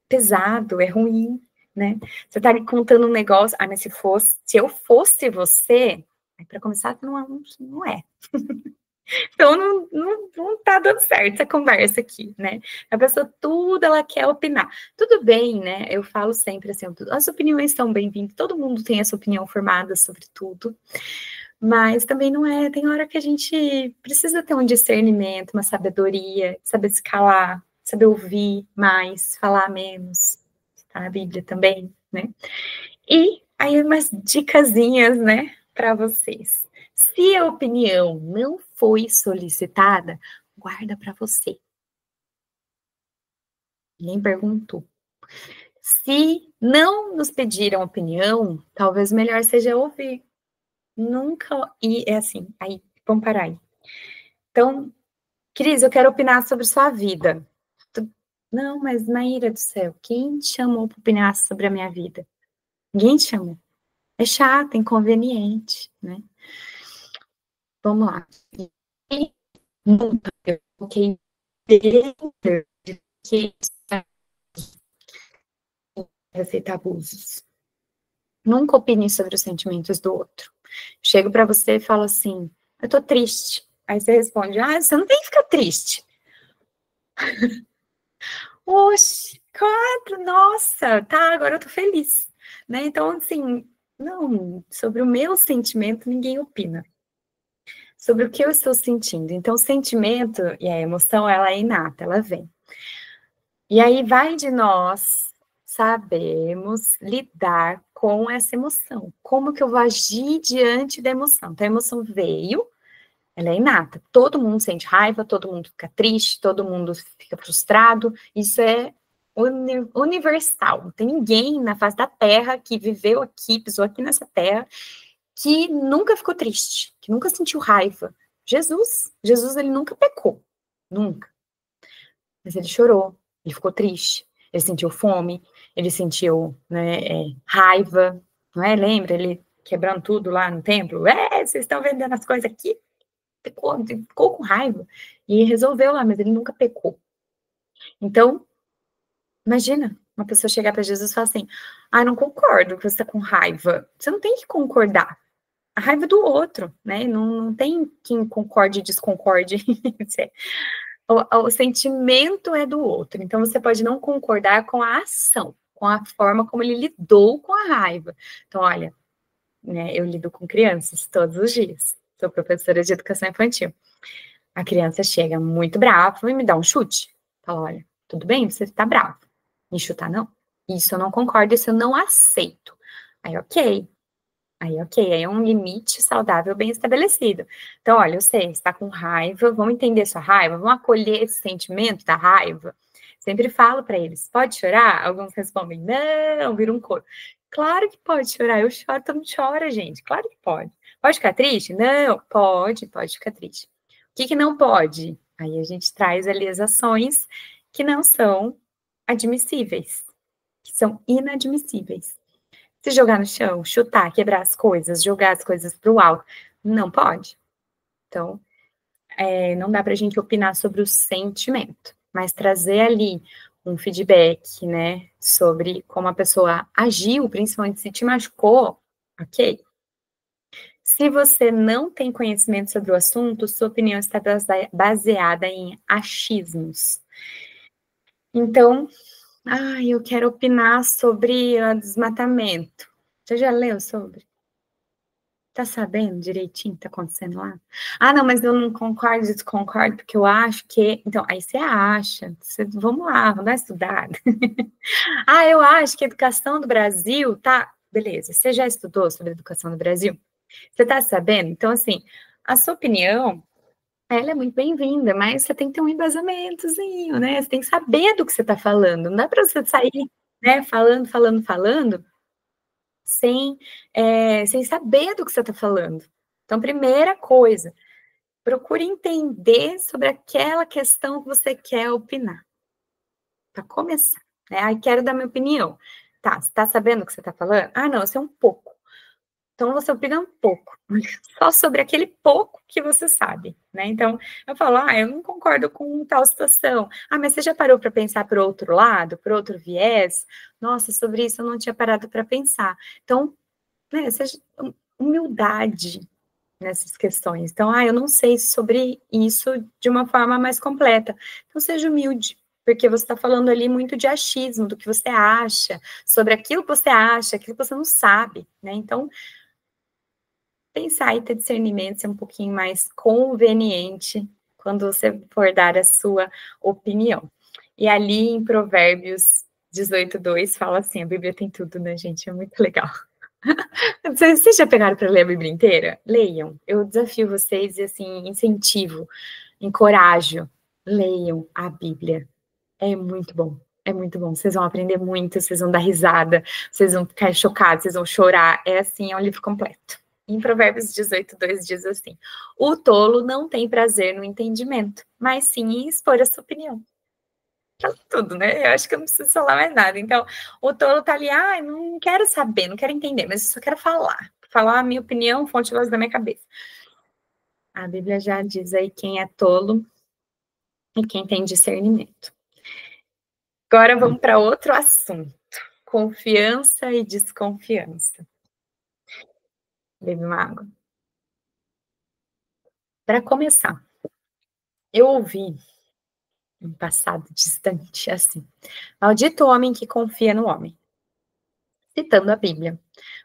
Speaker 1: Pesado, é ruim, né? Você tá ali contando um negócio. Ah, mas se eu fosse você... Para começar, não é. Então, não tá dando certo essa conversa aqui, né? A pessoa, tudo ela quer opinar. Tudo bem, né? Eu falo sempre assim, as opiniões são bem-vindas, todo mundo tem essa opinião formada sobre tudo, Mas também não é, tem hora que a gente precisa ter um discernimento, uma sabedoria, saber se calar, saber ouvir mais, falar menos, tá? A Bíblia também, né? E aí umas dicasinhas, né, para vocês. Se a opinião não foi solicitada, guarda para você. Ninguém perguntou. Se não nos pediram opinião, talvez melhor seja ouvir. Nunca, e é assim, aí, vamos parar aí. Então, Cris, eu quero opinar sobre sua vida. Não, mas Maíra do céu, quem te chamou para opinar sobre a minha vida? Ninguém te chamou. É chato, inconveniente, né? Vamos lá. E nunca eu coloquei que aceitar abusos. Nunca opine sobre os sentimentos do outro. Chego para você e falo assim, eu tô triste. Aí você responde, você não tem que ficar triste. Oxe, claro, nossa, tá, agora eu tô feliz. Né? Então, assim, não, sobre o meu sentimento ninguém opina. Sobre o que eu estou sentindo. Então, o sentimento e a emoção, ela é inata, ela vem. E aí vai de nós sabermos lidar com essa emoção. Como que eu vou agir diante da emoção? Então, a emoção veio, ela é inata. Todo mundo sente raiva, todo mundo fica triste, todo mundo fica frustrado. Isso é universal. Não tem ninguém na face da Terra que viveu aqui, pisou aqui nessa Terra, que nunca ficou triste, que nunca sentiu raiva. Jesus, ele nunca pecou. Nunca. Mas ele chorou, ele ficou triste, ele sentiu fome, ele sentiu, né, raiva, não é? Lembra ele quebrando tudo lá no templo? Vocês estão vendendo as coisas aqui? Ficou com raiva e resolveu lá, mas ele nunca pecou. Então, imagina uma pessoa chegar para Jesus e falar assim: não concordo que você está com raiva. Você não tem que concordar. A raiva é do outro, né? Não tem quem concorde e desconcorde. O sentimento é do outro, então você pode não concordar com a ação, com a forma como ele lidou com a raiva. Então, olha, né, eu lido com crianças todos os dias, sou professora de educação infantil. A criança chega muito brava e me dá um chute. Fala, olha, tudo bem, você tá bravo. Me chutar, não. Isso eu não concordo, isso eu não aceito. Aí, ok. Aí é um limite saudável bem estabelecido. Então, olha, eu sei, você está com raiva, vamos entender sua raiva, vamos acolher esse sentimento da raiva. Sempre falo para eles, pode chorar? Alguns respondem, não, vira um coro. Claro que pode chorar, eu choro, todo mundo chora, gente, claro que pode. Pode ficar triste? Não, pode ficar triste. O que não pode? Aí a gente traz ali as ações que não são admissíveis, que são inadmissíveis. Se jogar no chão, chutar, quebrar as coisas, jogar as coisas para o alto, não pode. Então, não dá para a gente opinar sobre o sentimento, mas trazer ali um feedback, né, sobre como a pessoa agiu, principalmente se te machucou, ok? Se você não tem conhecimento sobre o assunto, sua opinião está baseada em achismos. Então, eu quero opinar sobre o desmatamento. Você já leu sobre? Tá sabendo direitinho o que tá acontecendo lá? Não, mas eu não concordo, desconcordo, porque eu acho que... Então, aí você acha, vamos lá, vamos dar estudada. Eu acho que a educação do Brasil tá... Beleza, você já estudou sobre a educação do Brasil? Você tá sabendo? Então, assim, a sua opinião, ela é muito bem-vinda, mas você tem que ter um embasamentozinho, né? Você tem que saber do que você tá falando. Não dá para você sair, né, falando, sem saber do que você está falando. Então, primeira coisa, procure entender sobre aquela questão que você quer opinar. Para começar, né? Quero dar minha opinião. Tá, você está sabendo o que você está falando? Não, eu sei um pouco. Então, você opina um pouco, só sobre aquele pouco que você sabe, né? Então, eu falo, eu não concordo com tal situação. Mas você já parou para pensar por outro lado, por outro viés? Nossa, sobre isso eu não tinha parado para pensar. Então, né, seja humildade nessas questões. Então, eu não sei sobre isso de uma forma mais completa. Então, seja humilde, porque você está falando ali muito de achismo, do que você acha, sobre aquilo que você acha, aquilo que você não sabe, né? Então, pensar e ter discernimento, ser um pouquinho mais conveniente quando você for dar a sua opinião. E ali em Provérbios 18:2 fala assim, a Bíblia tem tudo, né, gente? É muito legal. Vocês já pegaram para ler a Bíblia inteira? Leiam. Eu desafio vocês e, assim, incentivo, encorajo. Leiam a Bíblia. É muito bom. É muito bom. Vocês vão aprender muito, vocês vão dar risada, vocês vão ficar chocados, vocês vão chorar. É assim, é um livro completo. Em Provérbios 18:2 diz assim: o tolo não tem prazer no entendimento, mas sim em expor a sua opinião. Tudo, né? Eu acho que eu não preciso falar mais nada. Então, o tolo tá ali, não quero saber, não quero entender, mas eu só quero falar. Falar a minha opinião, fonte voz da minha cabeça. A Bíblia já diz aí quem é tolo e quem tem discernimento. Agora vamos para outro assunto. Confiança e desconfiança. Bebe uma água. Para começar, eu ouvi um passado distante assim: maldito homem que confia no homem, citando a Bíblia.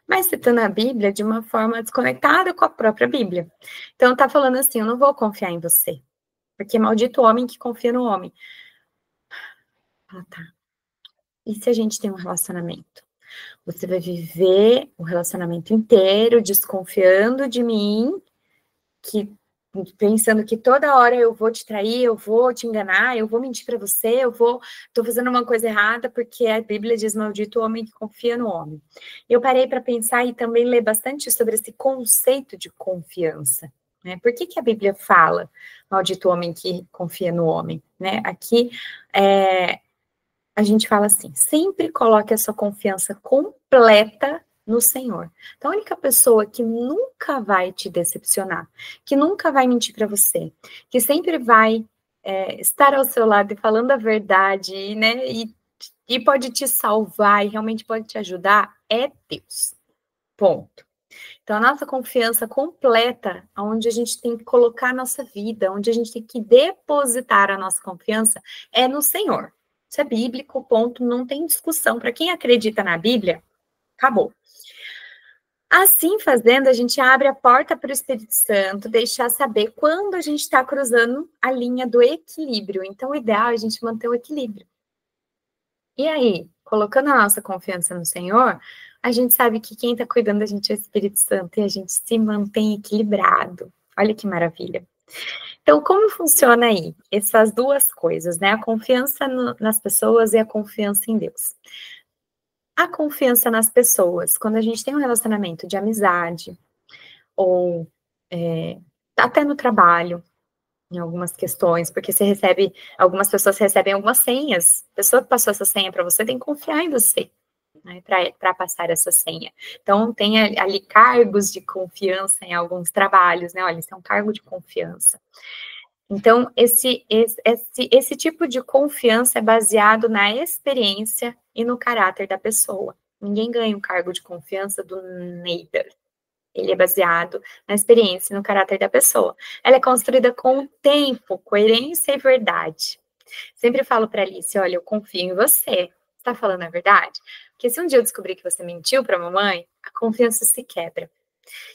Speaker 1: Mas citando a Bíblia de uma forma desconectada com a própria Bíblia. Então tá falando assim: eu não vou confiar em você, porque maldito homem que confia no homem. Ah, tá. E se a gente tem um relacionamento? Você vai viver o relacionamento inteiro desconfiando de mim, pensando que toda hora eu vou te trair, eu vou te enganar, eu vou mentir para você, tô fazendo uma coisa errada, porque a Bíblia diz maldito o homem que confia no homem. Eu parei para pensar e também ler bastante sobre esse conceito de confiança, né? Por que a Bíblia fala maldito o homem que confia no homem, né? Aqui a gente fala assim: sempre coloque a sua confiança completa no Senhor. Então, a única pessoa que nunca vai te decepcionar, que nunca vai mentir para você, que sempre vai estar ao seu lado e falando a verdade, né? E pode te salvar e realmente pode te ajudar, é Deus. Ponto. Então, a nossa confiança completa, onde a gente tem que colocar a nossa vida, onde a gente tem que depositar a nossa confiança, é no Senhor. Isso é bíblico, ponto, não tem discussão. Para quem acredita na Bíblia, acabou. Assim fazendo, a gente abre a porta para o Espírito Santo, deixar saber quando a gente está cruzando a linha do equilíbrio. Então, o ideal é a gente manter o equilíbrio. E aí, colocando a nossa confiança no Senhor, a gente sabe que quem está cuidando da gente é o Espírito Santo e a gente se mantém equilibrado. Olha que maravilha. Então, como funciona aí? Essas duas coisas, né? A confiança nas pessoas e a confiança em Deus. A confiança nas pessoas, quando a gente tem um relacionamento de amizade, ou até no trabalho, em algumas questões, porque você recebe, algumas pessoas recebem algumas senhas. A pessoa que passou essa senha para você tem que confiar em você, né, para passar essa senha. Então, tem ali cargos de confiança em alguns trabalhos, né? Olha, isso é um cargo de confiança. Então, esse tipo de confiança é baseado na experiência e no caráter da pessoa. Ninguém ganha um cargo de confiança do nada. Ele é baseado na experiência e no caráter da pessoa. Ela é construída com o tempo, coerência e verdade. Sempre falo para Alice: olha, eu confio em você. Você está falando a verdade? Porque se um dia eu descobrir que você mentiu para a mamãe, a confiança se quebra.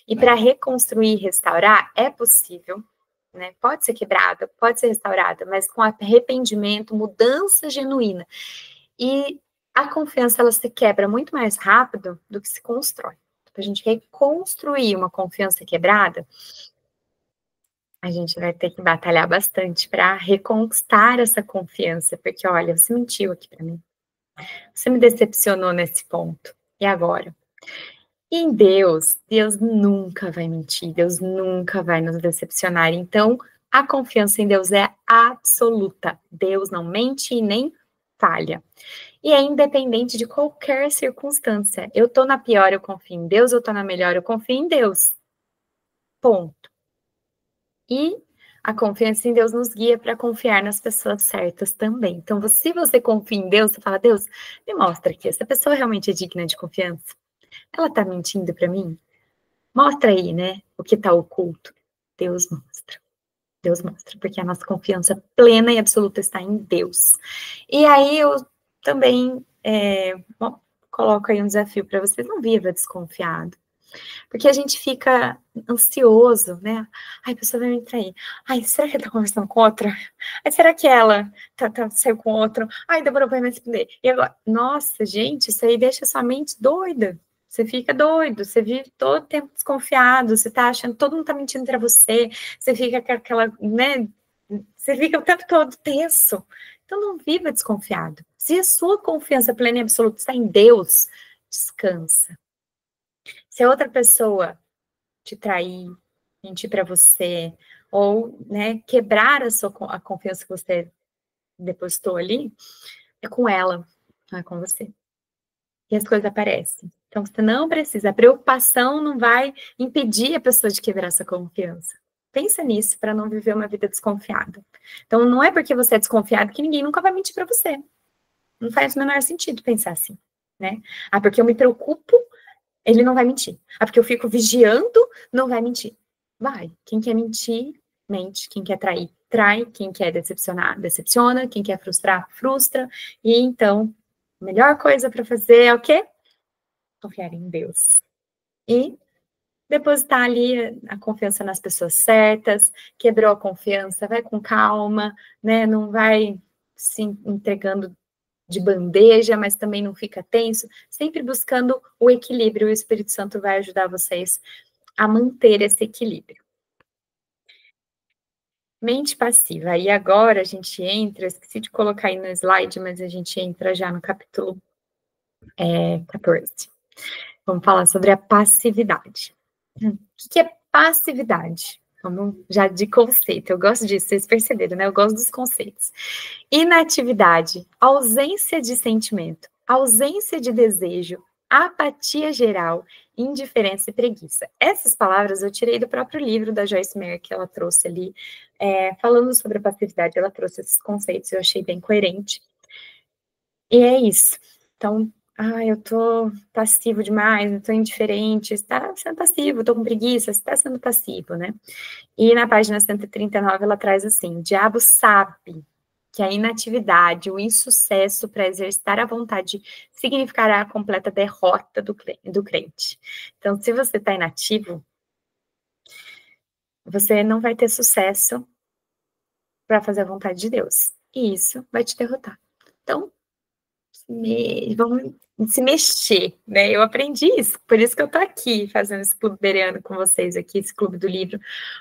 Speaker 1: E para reconstruir e restaurar, é possível, né? Pode ser quebrada, pode ser restaurada, mas com arrependimento, mudança genuína. E a confiança, ela se quebra muito mais rápido do que se constrói. Para a gente reconstruir uma confiança quebrada, a gente vai ter que batalhar bastante para reconquistar essa confiança, porque, olha, você mentiu aqui para mim. Você me decepcionou nesse ponto. E agora? Em Deus, Deus nunca vai mentir, Deus nunca vai nos decepcionar. Então, a confiança em Deus é absoluta. Deus não mente e nem falha. E é independente de qualquer circunstância. Eu tô na pior, eu confio em Deus, eu tô na melhor, eu confio em Deus. Ponto. E a confiança em Deus nos guia para confiar nas pessoas certas também. Então, se você confia em Deus, você fala: Deus, me mostra que essa pessoa realmente é digna de confiança. Ela tá mentindo para mim? Mostra aí, né, o que tá oculto. Deus mostra. Deus mostra, porque a nossa confiança plena e absoluta está em Deus. E aí eu também coloco aí um desafio para vocês: não viva desconfiado. Porque a gente fica ansioso, né? Ai, a pessoa vai me trair. Ai, será que ele tá conversando com outra? Ai, será que ela saiu com outro? Ai, demorou pra me responder. E agora, nossa, gente, isso aí deixa sua mente doida. Você fica doido, você vive todo o tempo desconfiado, você tá achando que todo mundo tá mentindo pra você, você fica com aquela, né? Você fica o tempo todo tenso. Então não viva desconfiado. Se a sua confiança plena e absoluta está em Deus, descansa. Se a outra pessoa te trair, mentir para você, ou, né, quebrar a confiança que você depositou ali, é com ela, não é com você. E as coisas aparecem. Então, você não precisa. A preocupação não vai impedir a pessoa de quebrar essa confiança. Pensa nisso para não viver uma vida desconfiada. Então, não é porque você é desconfiado que ninguém nunca vai mentir para você. Não faz o menor sentido pensar assim, né? Ah, porque eu me preocupo, ele não vai mentir. Ah, porque eu fico vigiando, não vai mentir. Vai. Quem quer mentir, mente. Quem quer trair, trai. Quem quer decepcionar, decepciona. Quem quer frustrar, frustra. E então, a melhor coisa para fazer é o quê? Confiar em Deus. E depositar ali a confiança nas pessoas certas, quebrou a confiança, vai com calma, né? Não vai se entregando de bandeja, mas também não fica tenso, sempre buscando o equilíbrio. O Espírito Santo vai ajudar vocês a manter esse equilíbrio. Mente passiva. E agora a gente entra, esqueci de colocar aí no slide, mas a gente entra já no capítulo 14. Vamos falar sobre a passividade. O que é passividade? Vamos já de conceito. Eu gosto disso, vocês perceberam, né? Eu gosto dos conceitos. Inatividade, ausência de sentimento, ausência de desejo, apatia geral, indiferença e preguiça. Essas palavras eu tirei do próprio livro da Joyce Meyer, que ela trouxe ali, falando sobre a passividade, ela trouxe esses conceitos, eu achei bem coerente. E é isso. Então, eu tô passivo demais, eu tô indiferente, está sendo passivo, tô com preguiça, está sendo passivo, né? E na página 139 ela traz assim: o diabo sabe que a inatividade, o insucesso para exercitar a vontade significará a completa derrota do crente. Então, se você está inativo, você não vai ter sucesso para fazer a vontade de Deus. E isso vai te derrotar. Então, vamos se mexer, né? Eu aprendi isso, por isso que eu tô aqui fazendo esse clube bereano com vocês aqui, esse clube do livro,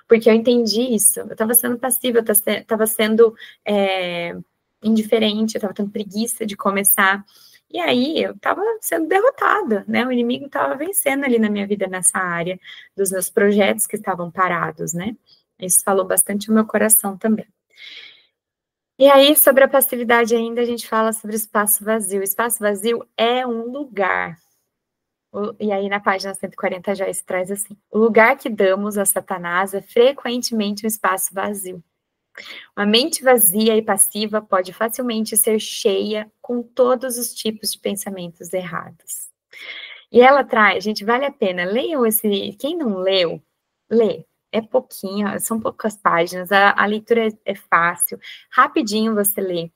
Speaker 1: porque eu entendi isso. Eu estava sendo passiva, eu estava sendo indiferente, eu estava tendo preguiça de começar. E aí eu estava sendo derrotada, né? O inimigo estava vencendo ali na minha vida nessa área dos meus projetos que estavam parados, né? Isso falou bastante no meu coração também. E aí, sobre a passividade ainda, a gente fala sobre espaço vazio. Espaço vazio é um lugar. E aí, na página 140, já se traz assim: o lugar que damos a Satanás é frequentemente um espaço vazio. Uma mente vazia e passiva pode facilmente ser cheia com todos os tipos de pensamentos errados. E ela traz, gente, vale a pena, leiam esse, quem não leu, lê. É pouquinho, são poucas páginas, a leitura é fácil, rapidinho você lê.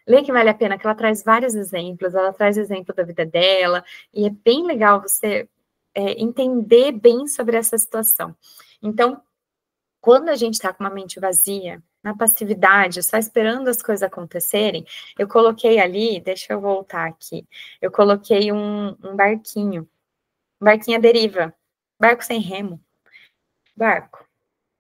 Speaker 1: Lê que vale a pena, que ela traz vários exemplos, ela traz exemplo da vida dela, e é bem legal você entender bem sobre essa situação. Então, quando a gente está com uma mente vazia, na passividade, só esperando as coisas acontecerem, eu coloquei ali, deixa eu voltar aqui, eu coloquei um barquinho à deriva, barco sem remo, barco.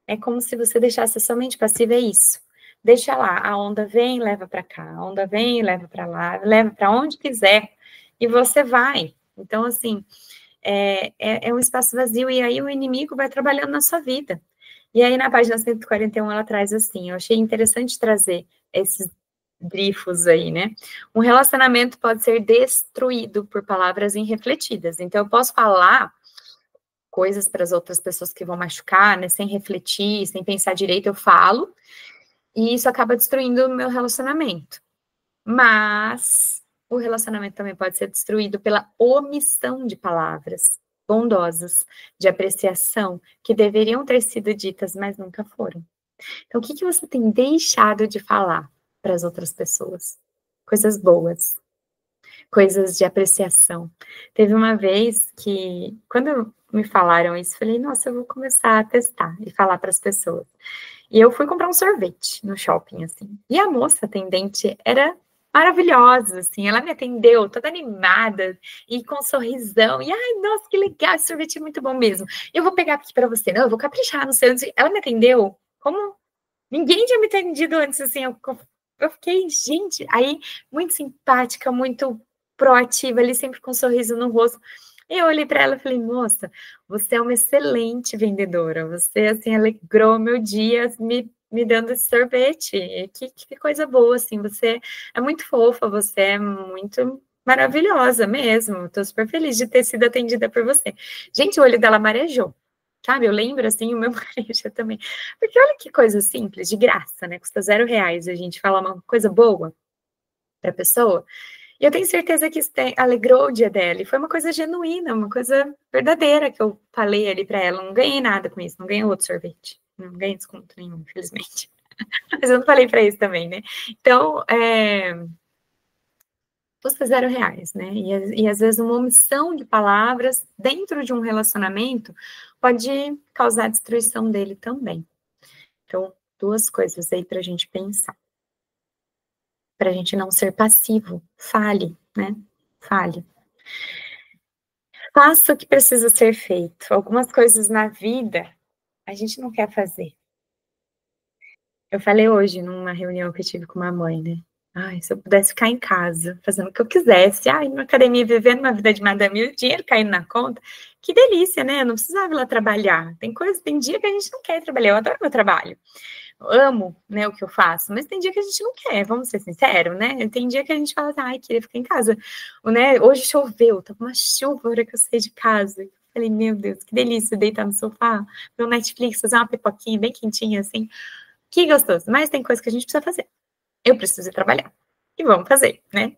Speaker 1: É como se você deixasse somente passiva, é isso. Deixa lá, a onda vem, leva para cá, a onda vem, leva para lá, leva para onde quiser, e você vai. Então, assim, é um espaço vazio, e aí o inimigo vai trabalhando na sua vida. E aí, na página 141, ela traz assim, eu achei interessante trazer esses grifos aí, né? Um relacionamento pode ser destruído por palavras irrefletidas. Então, eu posso falar coisas para as outras pessoas que vão machucar, né? Sem refletir, sem pensar direito, eu falo, e isso acaba destruindo o meu relacionamento. Mas o relacionamento também pode ser destruído pela omissão de palavras bondosas, de apreciação, que deveriam ter sido ditas, mas nunca foram. Então, o que você tem deixado de falar para as outras pessoas? Coisas boas, coisas de apreciação. Teve uma vez que, quando me falaram isso, falei, nossa, eu vou começar a testar e falar para as pessoas. E eu fui comprar um sorvete no shopping, assim. E a moça atendente era maravilhosa, assim. Ela me atendeu toda animada e com um sorrisão. E, ai, nossa, que legal, esse sorvete é muito bom mesmo. Eu vou pegar aqui para você. Não, eu vou caprichar no seu. Ela me atendeu como ninguém tinha me atendido antes, assim. Eu fiquei, gente, aí, muito simpática, muito proativa ali, sempre com um sorriso no rosto. Eu olhei para ela e falei, moça, você é uma excelente vendedora. Você, assim, alegrou meu dia me dando esse sorvete. Que coisa boa, assim. Você é muito fofa, você é muito maravilhosa mesmo. Estou super feliz de ter sido atendida por você. Gente, o olho dela marejou. Sabe, eu lembro, assim, o meu mareja também. Porque olha que coisa simples, de graça, né? Custa R$ 0 a gente falar uma coisa boa para a pessoa. E eu tenho certeza que isso alegrou o dia dela. E foi uma coisa genuína, uma coisa verdadeira que eu falei ali para ela. Não ganhei nada com isso, não ganhei outro sorvete. Não ganhei desconto nenhum, infelizmente. Mas eu não falei para isso também, né? Então, custa R$ 0, né? E às vezes uma omissão de palavras dentro de um relacionamento pode causar a destruição dele também. Então, duas coisas aí para a gente pensar. Para a gente não ser passivo. Fale, né? Fale. Faça o que precisa ser feito. Algumas coisas na vida a gente não quer fazer. Eu falei hoje numa reunião que eu tive com uma mãe, né? Ai, se eu pudesse ficar em casa, fazendo o que eu quisesse, ai, na academia, vivendo uma vida de madame, e o dinheiro caindo na conta, que delícia, né? Eu não precisava ir lá trabalhar. Tem dia que a gente não quer trabalhar. Eu adoro meu trabalho. Eu amo, né, o que eu faço, mas tem dia que a gente não quer, vamos ser sinceros, né? Tem dia que a gente fala assim, ai, queria ficar em casa. Né? Hoje choveu, tava uma chuva na hora que eu saí de casa. Falei, meu Deus, que delícia deitar no sofá, ver o Netflix, fazer uma pipoquinha bem quentinha, assim. Que gostoso. Mas tem coisa que a gente precisa fazer. Eu preciso ir trabalhar. E vamos fazer, né?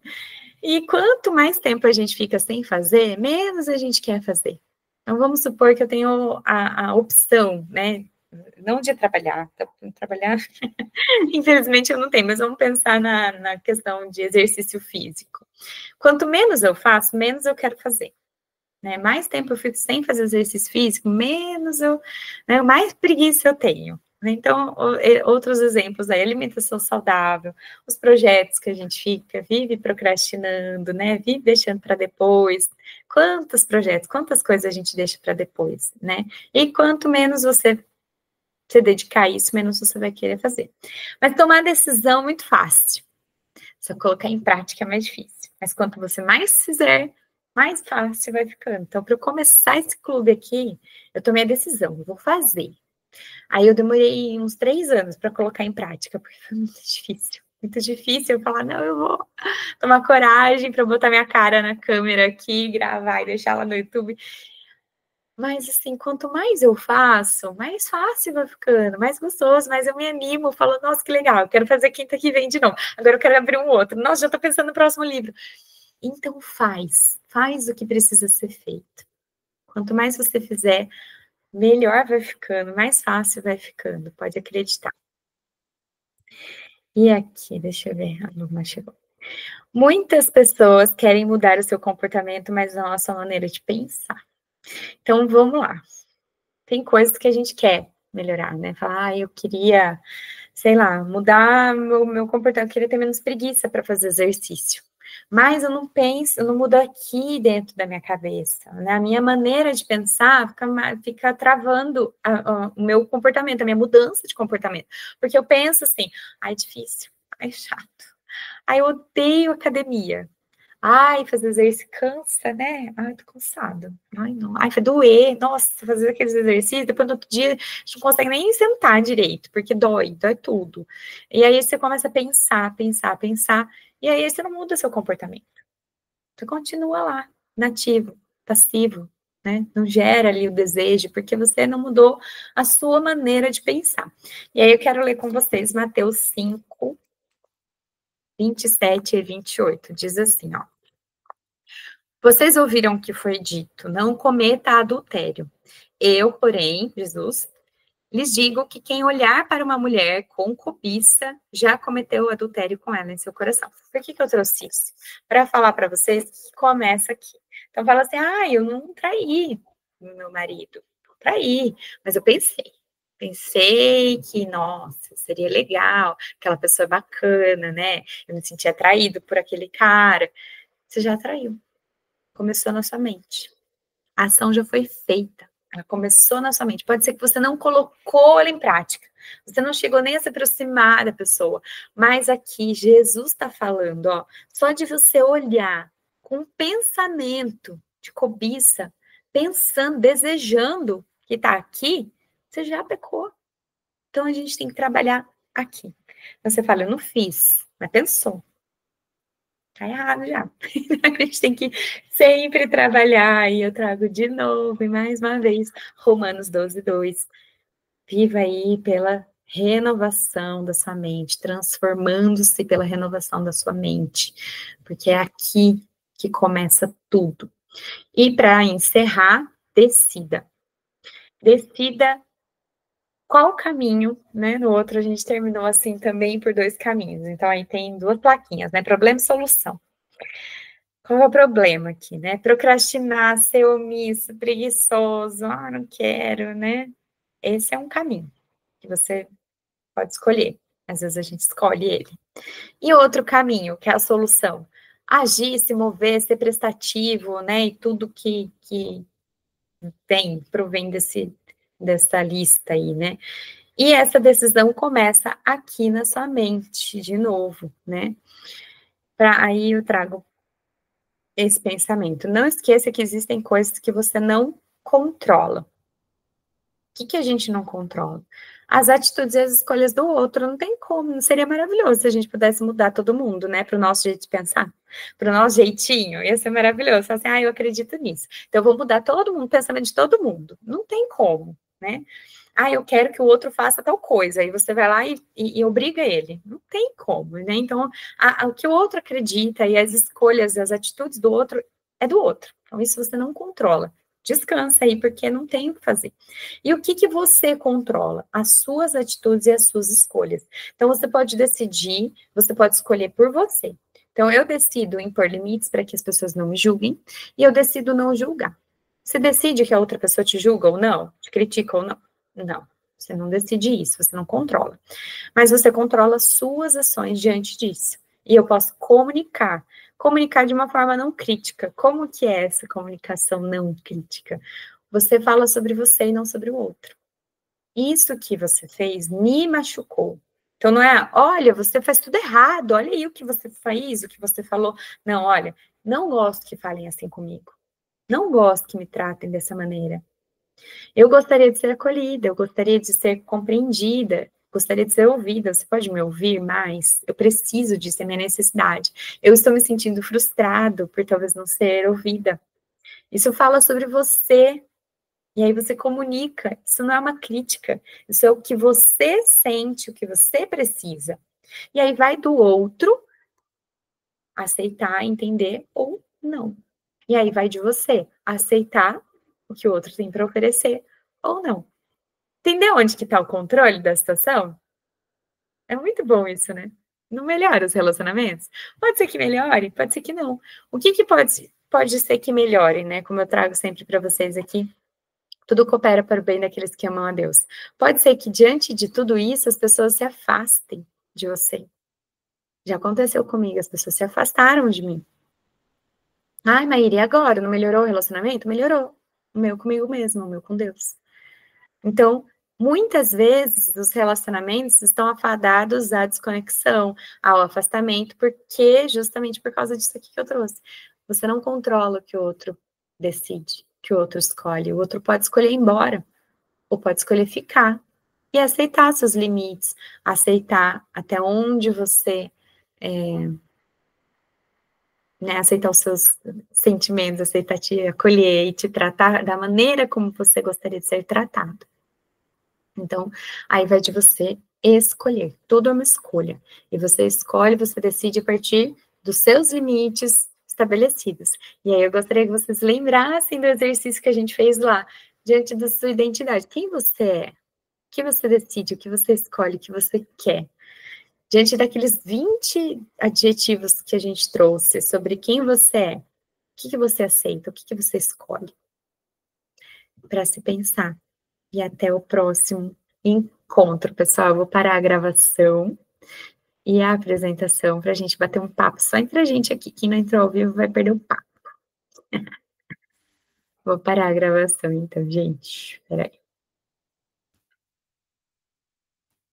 Speaker 1: E quanto mais tempo a gente fica sem fazer, menos a gente quer fazer. Então, vamos supor que eu tenho a opção, né? Não de trabalhar, infelizmente eu não tenho, mas vamos pensar na questão de exercício físico. Quanto menos eu faço, menos eu quero fazer. Né? Mais tempo eu fico sem fazer exercício físico, menos né, mais preguiça eu tenho. Então, outros exemplos aí, alimentação saudável, os projetos que a gente vive procrastinando, né? Vive deixando para depois. Quantos projetos, quantas coisas a gente deixa para depois, né? E quanto menos você se dedicar a isso, menos você vai querer fazer. Mas tomar decisão é muito fácil. Só colocar em prática é mais difícil. Mas quanto você mais fizer, mais fácil vai ficando. Então, para eu começar esse clube aqui, eu tomei a decisão, eu vou fazer. Aí eu demorei uns 3 anos para colocar em prática, porque foi muito difícil. Muito difícil eu falar, não, eu vou tomar coragem para botar minha cara na câmera aqui, gravar e deixar lá no YouTube. Mas, assim, quanto mais eu faço, mais fácil vai ficando, mais gostoso, mais eu me animo, falo, nossa, que legal, eu quero fazer quinta que vem de novo. Agora eu quero abrir um outro. Nossa, já estou pensando no próximo livro. Então, faz o que precisa ser feito. Quanto mais você fizer, melhor vai ficando, mais fácil vai ficando, pode acreditar. E aqui, deixa eu ver, a Luma chegou. Muitas pessoas querem mudar o seu comportamento, mas não a sua maneira de pensar. Então, vamos lá. Tem coisas que a gente quer melhorar, né? Falar, eu queria, sei lá, mudar meu comportamento, eu queria ter menos preguiça para fazer exercício. Mas eu não penso, eu não mudo aqui dentro da minha cabeça, né? A minha maneira de pensar fica travando o meu comportamento, a minha mudança de comportamento. Porque eu penso assim, ai, difícil, ai, chato, ai, eu odeio academia. Ai, fazer exercício cansa, né? Ai, tô cansada. Ai, não. Ai, vai doer. Nossa, fazer aqueles exercícios, depois no outro dia a gente não consegue nem sentar direito, porque dói tudo. E aí você começa a pensar, e aí você não muda seu comportamento. Você continua lá, inativo, passivo, né? Não gera ali o desejo, porque você não mudou a sua maneira de pensar. E aí eu quero ler com vocês Mateus 5, 27 e 28. Diz assim, ó. Vocês ouviram o que foi dito, não cometa adultério. Eu, porém, Jesus, lhes digo que quem olhar para uma mulher com cobiça já cometeu adultério com ela em seu coração. Por que eu trouxe isso? Para falar para vocês que começa aqui. Então fala assim, eu não traí meu marido, não traí, mas eu pensei que, nossa, seria legal, aquela pessoa é bacana, né? Eu me senti atraído por aquele cara. Você já atraiu. Começou na sua mente. A ação já foi feita. Ela começou na sua mente. Pode ser que você não colocou ela em prática. Você não chegou nem a se aproximar da pessoa. Mas aqui, Jesus está falando, ó, só de você olhar com um pensamento de cobiça, pensando, desejando que está aqui, você já pecou. Então, a gente tem que trabalhar aqui. Você fala, eu não fiz, mas pensou. Tá errado já. A gente tem que sempre trabalhar, e eu trago de novo, e mais uma vez, Romanos 12:2. Viva aí pela renovação da sua mente, transformando-se pela renovação da sua mente, porque é aqui que começa tudo. E para encerrar, decida. Decida qual caminho, né? No outro a gente terminou assim também por 2 caminhos. Então aí tem 2 plaquinhas, né? Problema e solução. Qual é o problema aqui, né? Procrastinar, ser omisso, preguiçoso, não quero, né? Esse é um caminho que você pode escolher. Às vezes a gente escolhe ele. E outro caminho, que é a solução. Agir, se mover, ser prestativo, né? E tudo que provém dessa lista aí, né? E essa decisão começa aqui na sua mente, de novo, né? Aí eu trago esse pensamento. Não esqueça que existem coisas que você não controla. O que a gente não controla? As atitudes e as escolhas do outro, não tem como, não seria maravilhoso se a gente pudesse mudar todo mundo, né, para o nosso jeito de pensar, para o nosso jeitinho, ia ser maravilhoso, assim, eu acredito nisso, então eu vou mudar todo mundo, o pensamento de todo mundo, não tem como, né, eu quero que o outro faça tal coisa, aí você vai lá e obriga ele, não tem como, né, então o que o outro acredita e as escolhas, as atitudes do outro, é do outro, então isso você não controla. Descansa aí, porque não tem o que fazer. E o que você controla? As suas atitudes e as suas escolhas. Então, você pode decidir, você pode escolher por você. Então, eu decido impor limites para que as pessoas não me julguem, e eu decido não julgar. Você decide que a outra pessoa te julga ou não? Te critica ou não? Não. Você não decide isso, você não controla. Mas você controla suas ações diante disso. E eu posso comunicar de uma forma não crítica. Como que é essa comunicação não crítica? Você fala sobre você e não sobre o outro. Isso que você fez me machucou. Então não é, olha, você faz tudo errado, olha aí o que você fez, o que você falou. Não, olha, não gosto que falem assim comigo. Não gosto que me tratem dessa maneira. Eu gostaria de ser acolhida, eu gostaria de ser compreendida, gostaria de ser ouvida. Você pode me ouvir mais? Eu preciso disso, é minha necessidade. Eu estou me sentindo frustrado por talvez não ser ouvida. Isso fala sobre você. E aí você comunica. Isso não é uma crítica. Isso é o que você sente, o que você precisa. E aí vai do outro aceitar, entender ou não. E aí vai de você aceitar o que o outro tem para oferecer ou não. Entendeu onde que está o controle da situação? É muito bom isso, né? Não melhora os relacionamentos? Pode ser que melhore, pode ser que não. O que pode ser que melhore, né? Como eu trago sempre para vocês aqui, tudo coopera para o bem daqueles que amam a Deus. Pode ser que diante de tudo isso as pessoas se afastem de você. Já aconteceu comigo, as pessoas se afastaram de mim. Maíra, e agora? Não melhorou o relacionamento? Melhorou. O meu comigo mesmo, o meu com Deus. Então, muitas vezes os relacionamentos estão afadados à desconexão, ao afastamento, porque justamente por causa disso aqui que eu trouxe. Você não controla o que o outro decide, o que o outro escolhe. O outro pode escolher ir embora, ou pode escolher ficar e aceitar seus limites, aceitar até onde você aceitar os seus sentimentos, aceitar te acolher e te tratar da maneira como você gostaria de ser tratado. Então, aí vai de você escolher, tudo é uma escolha, e você escolhe, você decide a partir dos seus limites estabelecidos. E aí eu gostaria que vocês lembrassem do exercício que a gente fez lá, diante da sua identidade. Quem você é? que você decide, o que você escolhe, o que você quer? Diante daqueles 20 adjetivos que a gente trouxe sobre quem você é, o que você aceita, o que você escolhe? Para se pensar. E até o próximo encontro, pessoal. Eu vou parar a gravação e a apresentação para a gente bater um papo só entre a gente aqui. Quem não entrou ao vivo vai perder o papo. Vou parar a gravação então, gente. Espera aí.